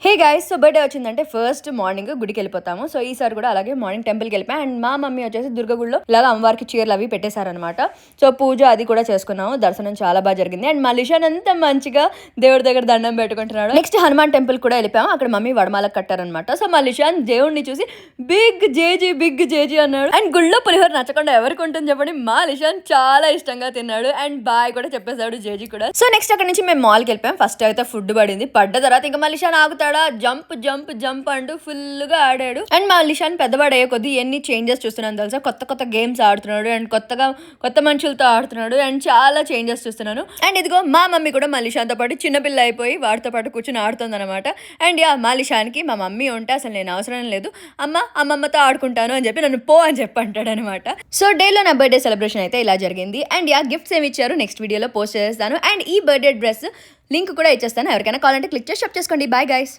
Hey guys, so birthday వచ్చిందంటే first morning గుడికి వెళ్ళిపోతాము. సో ఈసారి కూడా అలాగే మార్నింగ్ టెంపుల్కి వెళ్ళిపోయాం. అండ్ మా మమ్మీ వచ్చేసి దుర్గగుడిలో ఇలాగ అమ్మవారికి చీరలు అవి పెట్టేశారనమాట. సో పూజ అది కూడా చేసుకున్నాము. దర్శనం చాలా బాగా జరిగింది. అండ్ మా లిషాన్ అంత మంచిగా దేవుడి దగ్గర దండం పెట్టుకుంటున్నాడు. నెక్స్ట్ హనుమాన్ టెంపుల్ కూడా వెళ్ళిపోయాము. అక్కడ మమ్మీ వడమాలకు కట్టారనమాట. సో మా లిషాన్ దేవుడిని చూసి బిగ్ జేజీ అన్నాడు. అండ్ గుళ్ళో పులిహోర నచ్చకుండా ఎవరికి ఉంటుంది చెప్పండి, మా లిషాన్ చాలా ఇష్టంగా తిన్నాడు. అండ్ బాయ్ కూడా చెప్పేశాడు జేజీ కూడా. సో నెక్స్ట్ అక్కడ నుంచి మేము మాల్కి వెళ్ళిపోయాం. ఫస్ట్ అయితే ఫుడ్ పడింది. పడ్డ తర్వాత ఇంకా మా లిషాన్ ఆగుతాడు, జంప్ అంటూ ఫుల్ గా ఆడాడు. అండ్ మా లిషాన్ పెద్దవాడు అయ్యే కొద్ది ఎన్ని చేంజెస్ చూస్తున్నాను తెలుసా. కొత్త గేమ్స్ ఆడుతున్నాడు. అండ్ కొత్త మనుషులతో ఆడుతున్నాడు. అండ్ చాలా చేంజెస్ చూస్తున్నాను. అండ్ ఇదిగో మా మమ్మీ కూడా మా లిషాన్తో పాటు చిన్నపిల్ల అయిపోయి వాడితో పాటు కూర్చొని ఆడుతుంది అనమాట. అండ్ మా లిషాన్కి మా మమ్మీ ఉంటే అసలు నేను అవసరం లేదు, అమ్మమ్మతో ఆడుకుంటాను అని చెప్పి నన్ను పో అని చెప్పి అంటాడు అనమాట. సో డేలో నా బర్త్డే సెలబ్రేషన్ అయితే ఇలా జరిగింది. అండ్ గిఫ్ట్స్ ఏమి ఇచ్చారు నెక్స్ట్ వీడియోలో పోస్ట్ చేస్తాను. అండ్ ఈ బర్త్డే డ్రెస్ లింక్ కూడా ఇచ్చేస్తాను. ఎవరికైనా కావాలంటే క్లిక్ చేసి షాప్ చేసుకోండి. Bye guys.